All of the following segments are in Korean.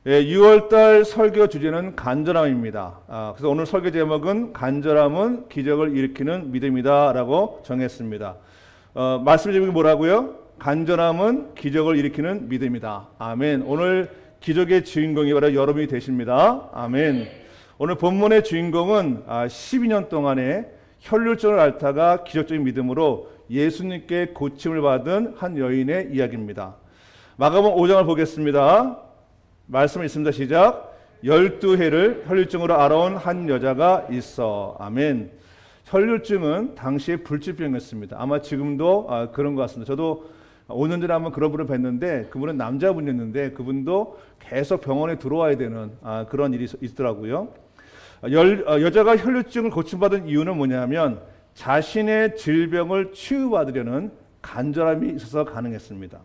6월달 설교 주제는 간절함입니다. 그래서 오늘 설교 제목은 간절함은 기적을 일으키는 믿음이다 라고 정했습니다. 말씀 제목이 뭐라고요? 간절함은 기적을 일으키는 믿음이다. 아멘. 오늘 기적의 주인공이 바로 여러분이 되십니다. 아멘. 오늘 본문의 주인공은 12년 동안에 혈류증을 앓다가 기적적인 믿음으로 예수님께 고침을 받은 한 여인의 이야기입니다. 마가복음 5장을 보겠습니다. 말씀이 있습니다. 시작. 12해를 혈류증으로 앓아온 한 여자가 있어. 아멘. 혈류증은 당시에 불치병이었습니다. 아마 지금도 그런 것 같습니다. 저도 5년 전에 한번 그런 분을 뵀는데 그분은 남자분이었는데 그분도 계속 병원에 들어와야 되는 그런 일이 있더라고요. 여자가 혈류증을 고침받은 이유는 뭐냐면 자신의 질병을 치유받으려는 간절함이 있어서 가능했습니다.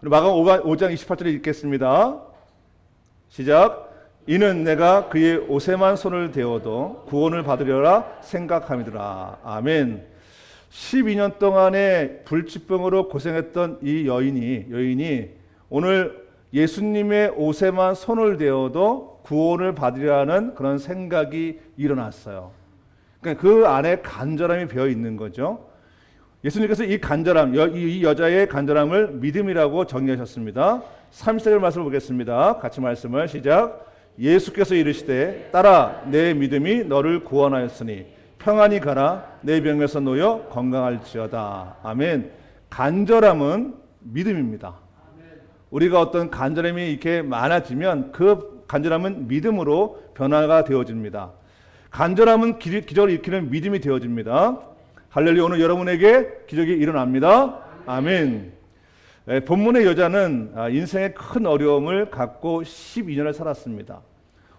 마가복음 5장 28절에 읽겠습니다. 시작. 이는 내가 그의 옷에만 손을 대어도 구원을 받으려라 생각함이더라. 아멘. 12년 동안의 불치병으로 고생했던 이 여인이 오늘 예수님의 옷에만 손을 대어도 구원을 받으려는 그런 생각이 일어났어요. 그러니까 그 안에 간절함이 배어 있는 거죠. 예수님께서 이 간절함, 이 여자의 간절함을 믿음이라고 정의하셨습니다. 30절 말씀을 보겠습니다. 같이 말씀을 시작. 예수께서 이르시되 딸아 내 믿음이 너를 구원하였으니 평안히 가라 내 병에서 놓여 건강할지어다. 아멘. 간절함은 믿음입니다. 우리가 어떤 간절함이 이렇게 많아지면 그 간절함은 믿음으로 변화가 되어집니다. 간절함은 기적을 일으키는 믿음이 되어집니다. 할렐루야. 오늘 여러분에게 기적이 일어납니다. 아멘. 본문의 여자는 인생의 큰 어려움을 갖고 12년을 살았습니다.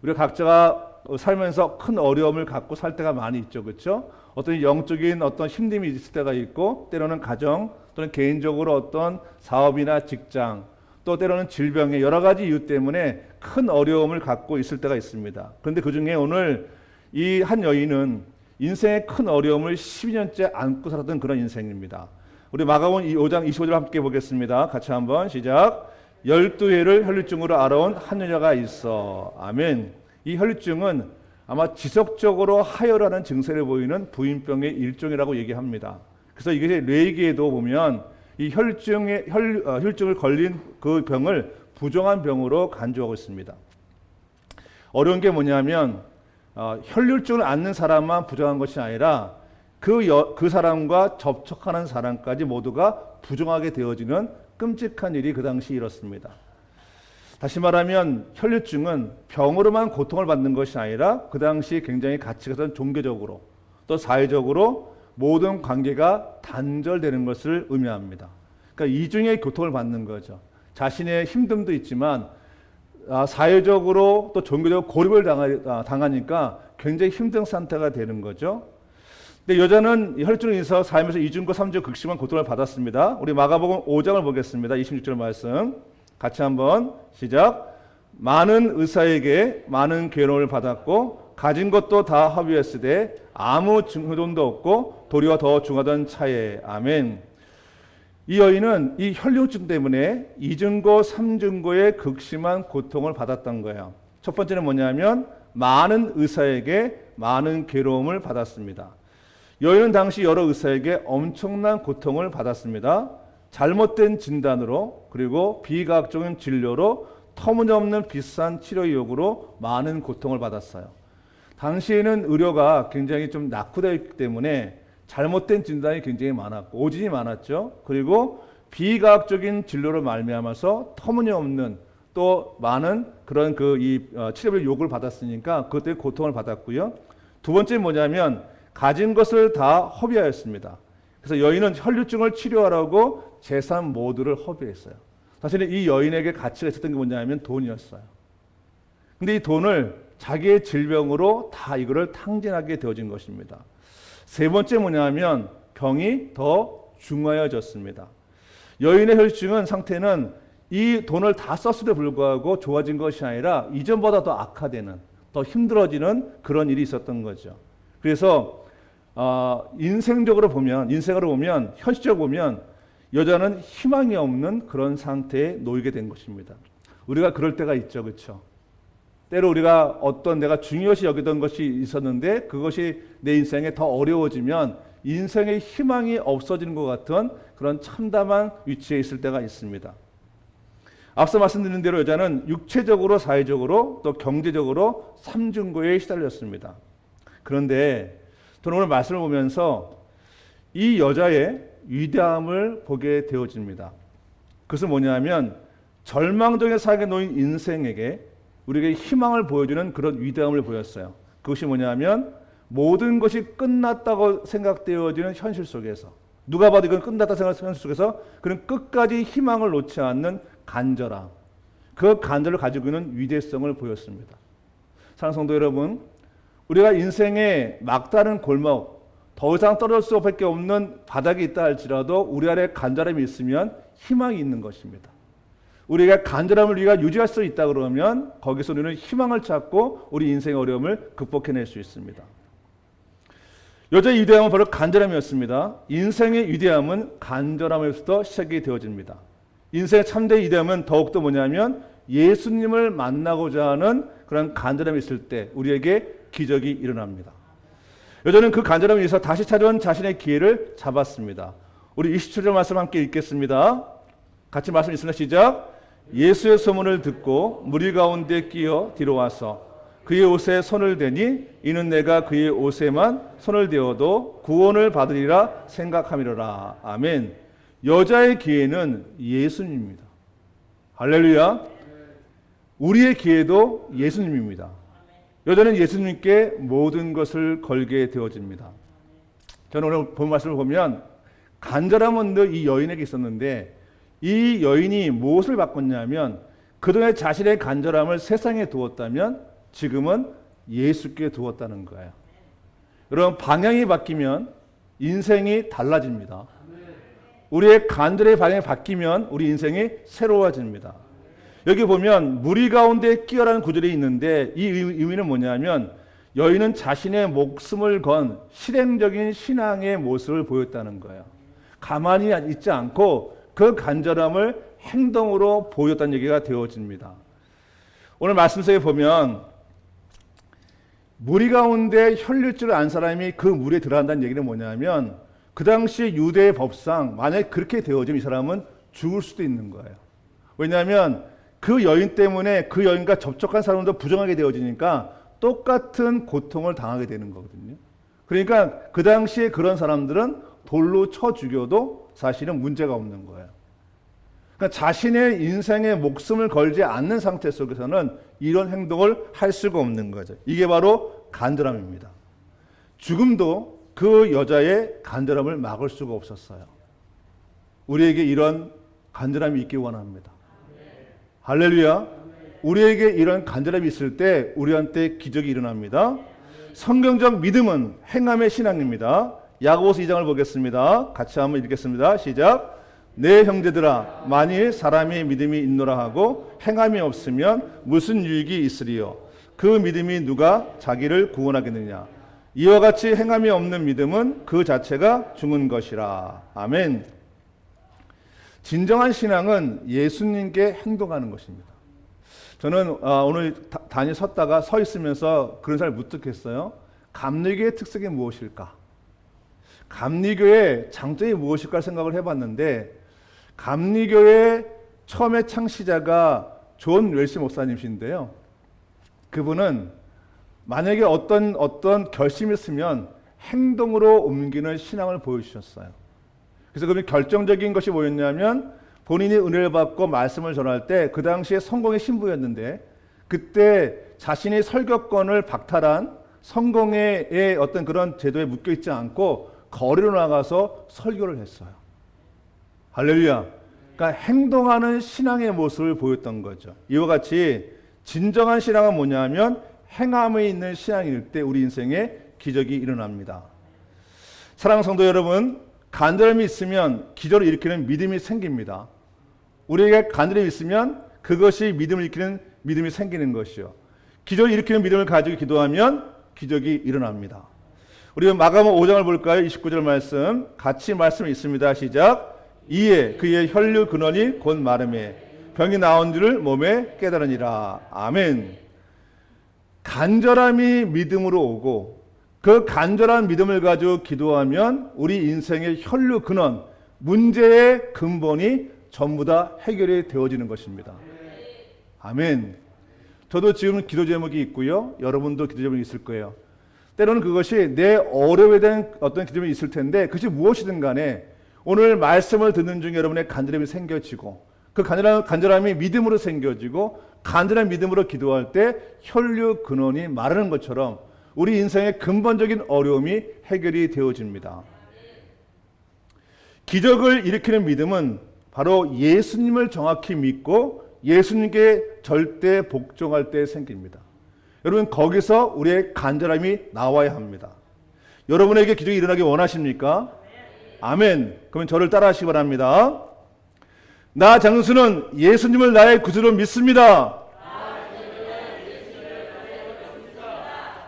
우리가 각자가 살면서 큰 어려움을 갖고 살 때가 많이 있죠. 그렇죠? 어떤 영적인 어떤 힘듦이 있을 때가 있고 때로는 가정 또는 개인적으로 어떤 사업이나 직장 또 때로는 질병의 여러 가지 이유 때문에 큰 어려움을 갖고 있을 때가 있습니다. 그런데 그중에 오늘 이 한 여인은 인생의 큰 어려움을 12년째 안고 살았던 그런 인생입니다. 우리 마가복음 5장 25절 함께 보겠습니다. 같이 한번 시작. 12해를 혈류증으로 앓아온 한 여자가 있어. 아멘. 이 혈류증은 아마 지속적으로 하혈하는 증세를 보이는 부인병의 일종이라고 얘기합니다. 그래서 이게 뇌기에도 보면 이 혈류증을 걸린 그 병을 부정한 병으로 간주하고 있습니다. 어려운 게 뭐냐면 혈류증을 앓는 사람만 부정한 것이 아니라 그 사람과 접촉하는 사람까지 모두가 부정하게 되어지는 끔찍한 일이 그 당시 일었습니다. 다시 말하면 혈류증은 병으로만 고통을 받는 것이 아니라 그 당시 굉장히 가치가 있던 종교적으로 또 사회적으로 모든 관계가 단절되는 것을 의미합니다. 그러니까 이중의 고통을 받는 거죠. 자신의 힘듦도 있지만 사회적으로 또 종교적으로 고립을 당하니까 굉장히 힘든 상태가 되는 거죠. 근데 여자는 혈류증으로 인해서 삶에서 2중고 3중 극심한 고통을 받았습니다. 우리 마가복음 5장을 보겠습니다. 26절 말씀 같이 한번 시작. 많은 의사에게 많은 괴로움을 받았고 가진 것도 다 허비했으되 아무 증후dom도 없고 도리어 더 중하던 차에. 아멘. 이 여인은 이 혈류증 때문에 2중고 3중고의 극심한 고통을 받았던 거예요. 첫 번째는 뭐냐면 많은 의사에게 많은 괴로움을 받았습니다. 여인은 당시 여러 의사에게 엄청난 고통을 받았습니다. 잘못된 진단으로 그리고 비과학적인 진료로 터무니없는 비싼 치료 요구로 많은 고통을 받았어요. 당시에는 의료가 굉장히 좀 낙후되어 있기 때문에 잘못된 진단이 굉장히 많았고 오진이 많았죠. 그리고 비과학적인 진료로 말미암아서 터무니없는 또 많은 그런 치료비 요구를 받았으니까 그것 때문에 고통을 받았고요. 두 번째 뭐냐면 가진 것을 다 허비하였습니다. 그래서 여인은 혈류증을 치료하라고 재산 모두를 허비했어요. 사실은 이 여인에게 가치가 있었던 게 뭐냐면 돈이었어요. 근데 이 돈을 자기의 질병으로 다 이거를 탕진하게 되어진 것입니다. 세 번째 뭐냐면 병이 더 중하여졌습니다. 여인의 혈류증 상태는 이 돈을 다 썼음에도 불구하고 좋아진 것이 아니라 이전보다 더 악화되는 더 힘들어지는 그런 일이 있었던 거죠. 그래서 인생으로 보면 현실적으로 보면 여자는 희망이 없는 그런 상태에 놓이게 된 것입니다. 우리가 그럴 때가 있죠. 그렇죠? 때로 우리가 어떤 내가 중요시 여기던 것이 있었는데 그것이 내 인생에 더 어려워지면 인생의 희망이 없어지는 것 같은 그런 참담한 위치에 있을 때가 있습니다. 앞서 말씀드린 대로 여자는 육체적으로, 사회적으로, 또 경제적으로 삼중고에 시달렸습니다. 그런데 저는 오늘 말씀을 보면서 이 여자의 위대함을 보게 되어집니다. 그것은 뭐냐면 절망적인 사역에 놓인 인생에게 우리에게 희망을 보여주는 그런 위대함을 보였어요. 그것이 뭐냐면 모든 것이 끝났다고 생각되어지는 현실 속에서, 누가 봐도 이건 끝났다고 생각하는 현실 속에서 그는 끝까지 희망을 놓지 않는 간절함, 그 간절을 가지고 있는 위대성을 보였습니다. 사랑하는 성도 여러분, 우리가 인생의 막다른 골목, 더 이상 떨어질 수밖에 없는 바닥이 있다 할지라도 우리 안에 간절함이 있으면 희망이 있는 것입니다. 우리가 간절함을 우리가 유지할 수 있다 그러면 거기서 우리는 희망을 찾고 우리 인생의 어려움을 극복해낼 수 있습니다. 여자의 위대함은 바로 간절함이었습니다. 인생의 위대함은 간절함에서부터 시작이 되어집니다. 인생의 참된 위대함은 더욱더 뭐냐면 예수님을 만나고자 하는 그런 간절함이 있을 때 우리에게 기적이 일어납니다. 여자는 그 간절함을 위해서 다시 찾아온 자신의 기회를 잡았습니다. 우리 27절 말씀 함께 읽겠습니다. 같이 말씀 있습니다. 시작. 예수의 소문을 듣고 무리 가운데 끼어 뒤로 와서 그의 옷에 손을 대니 이는 내가 그의 옷에만 손을 대어도 구원을 받으리라 생각함이로라. 아멘. 여자의 기회는 예수님입니다. 할렐루야. 우리의 기회도 예수님입니다. 여자는 예수님께 모든 것을 걸게 되어집니다. 저는 오늘 본 말씀을 보면 간절함은 늘 이 여인에게 있었는데 이 여인이 무엇을 바꿨냐면 그동안 자신의 간절함을 세상에 두었다면 지금은 예수께 두었다는 거예요. 여러분, 방향이 바뀌면 인생이 달라집니다. 우리의 간절의 방향이 바뀌면 우리 인생이 새로워집니다. 여기 보면 무리 가운데 끼어라는 구절이 있는데 이 의미는 뭐냐면 여인은 자신의 목숨을 건 실행적인 신앙의 모습을 보였다는 거예요. 가만히 있지 않고 그 간절함을 행동으로 보였다는 얘기가 되어집니다. 오늘 말씀 속에 보면 무리 가운데 혈류증을 안 사람이 그 무리에 들어간다는 얘기는 뭐냐면 그 당시 유대의 법상 만약에 그렇게 되어지면 이 사람은 죽을 수도 있는 거예요. 왜냐하면 그 여인 때문에 그 여인과 접촉한 사람도 부정하게 되어지니까 똑같은 고통을 당하게 되는 거거든요. 그러니까 그 당시에 그런 사람들은 돌로 쳐 죽여도 사실은 문제가 없는 거예요. 그러니까 자신의 인생에 목숨을 걸지 않는 상태 속에서는 이런 행동을 할 수가 없는 거죠. 이게 바로 간절함입니다. 죽음도 그 여자의 간절함을 막을 수가 없었어요. 우리에게 이런 간절함이 있기 원합니다. 할렐루야. 우리에게 이런 간절함이 있을 때 우리한테 기적이 일어납니다. 성경적 믿음은 행함의 신앙입니다. 야고보서 2장을 보겠습니다. 같이 한번 읽겠습니다. 시작. 내 형제들아, 만일 사람의 믿음이 있노라 하고 행함이 없으면 무슨 유익이 있으리요? 그 믿음이 누가 자기를 구원하겠느냐? 이와 같이 행함이 없는 믿음은 그 자체가 죽은 것이라. 아멘. 진정한 신앙은 예수님께 행동하는 것입니다. 저는 오늘 단위 섰다가 서 있으면서 그런 사람을 무뚝했어요. 감리교의 특색이 무엇일까? 감리교의 장점이 무엇일까 생각을 해봤는데 감리교의 처음에 창시자가 존 웰시 목사님이신데요. 그분은 만약에 어떤 결심이 있으면 행동으로 옮기는 신앙을 보여주셨어요. 그래서 그분이 결정적인 것이 뭐였냐면 본인이 은혜를 받고 말씀을 전할 때 그 당시에 성공의 신부였는데 그때 자신이 설교권을 박탈한 성공의 어떤 그런 제도에 묶여 있지 않고 거리로 나가서 설교를 했어요. 할렐루야. 그러니까 행동하는 신앙의 모습을 보였던 거죠. 이와 같이 진정한 신앙은 뭐냐면 행함에 있는 신앙일 때 우리 인생에 기적이 일어납니다. 사랑하는 성도 여러분, 간절함이 있으면 기적을 일으키는 믿음이 생깁니다. 우리에게 간절함이 있으면 그것이 믿음을 일으키는 믿음이 생기는 것이요. 기적을 일으키는 믿음을 가지고 기도하면 기적이 일어납니다. 우리 마가복음 5장을 볼까요? 29절 말씀 같이 말씀이 있습니다. 시작. 이에 그의 혈류 근원이 곧 마름에 병이 나온 줄을 몸에 깨달으니라. 아멘. 간절함이 믿음으로 오고 그 간절한 믿음을 가지고 기도하면 우리 인생의 혈류 근원, 문제의 근본이 전부 다 해결이 되어지는 것입니다. 아멘. 저도 지금 기도 제목이 있고요. 여러분도 기도 제목이 있을 거예요. 때로는 그것이 내 어려움에 대한 어떤 기도 제목이 있을 텐데 그것이 무엇이든 간에 오늘 말씀을 듣는 중에 여러분의 간절함이 생겨지고 그 간절함이 믿음으로 생겨지고 간절한 믿음으로 기도할 때 혈류 근원이 마르는 것처럼 우리 인생의 근본적인 어려움이 해결이 되어집니다. 기적을 일으키는 믿음은 바로 예수님을 정확히 믿고 예수님께 절대 복종할 때 생깁니다. 여러분 거기서 우리의 간절함이 나와야 합니다. 여러분에게 기적이 일어나기 원하십니까? 아멘. 그러면 저를 따라하시기 바랍니다. 나 장수는 예수님을 나의 구주로 믿습니다.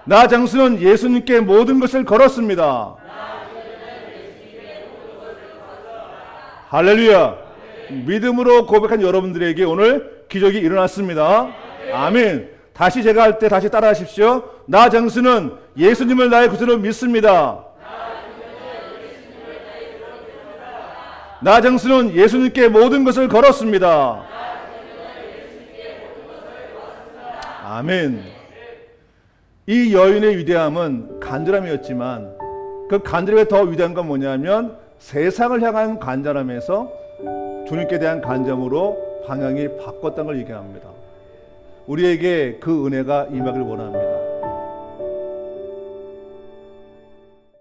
나 장수는 예수님께 모든 것을 걸었습니다. 할렐루야. 믿음으로 고백한 여러분들에게 오늘 기적이 일어났습니다. 아멘. 다시 제가 할 때 다시 따라 하십시오. 나 장수는 예수님을 나의 구주로 믿습니다. 나 장수는 예수님께 모든 것을 걸었습니다. 아멘. 이 여인의 위대함은 간절함이었지만 그 간절함이 더 위대한 건 뭐냐면 세상을 향한 간절함에서 주님께 대한 간절함으로 방향이 바꿨다는 걸 얘기합니다. 우리에게 그 은혜가 임하길 원합니다.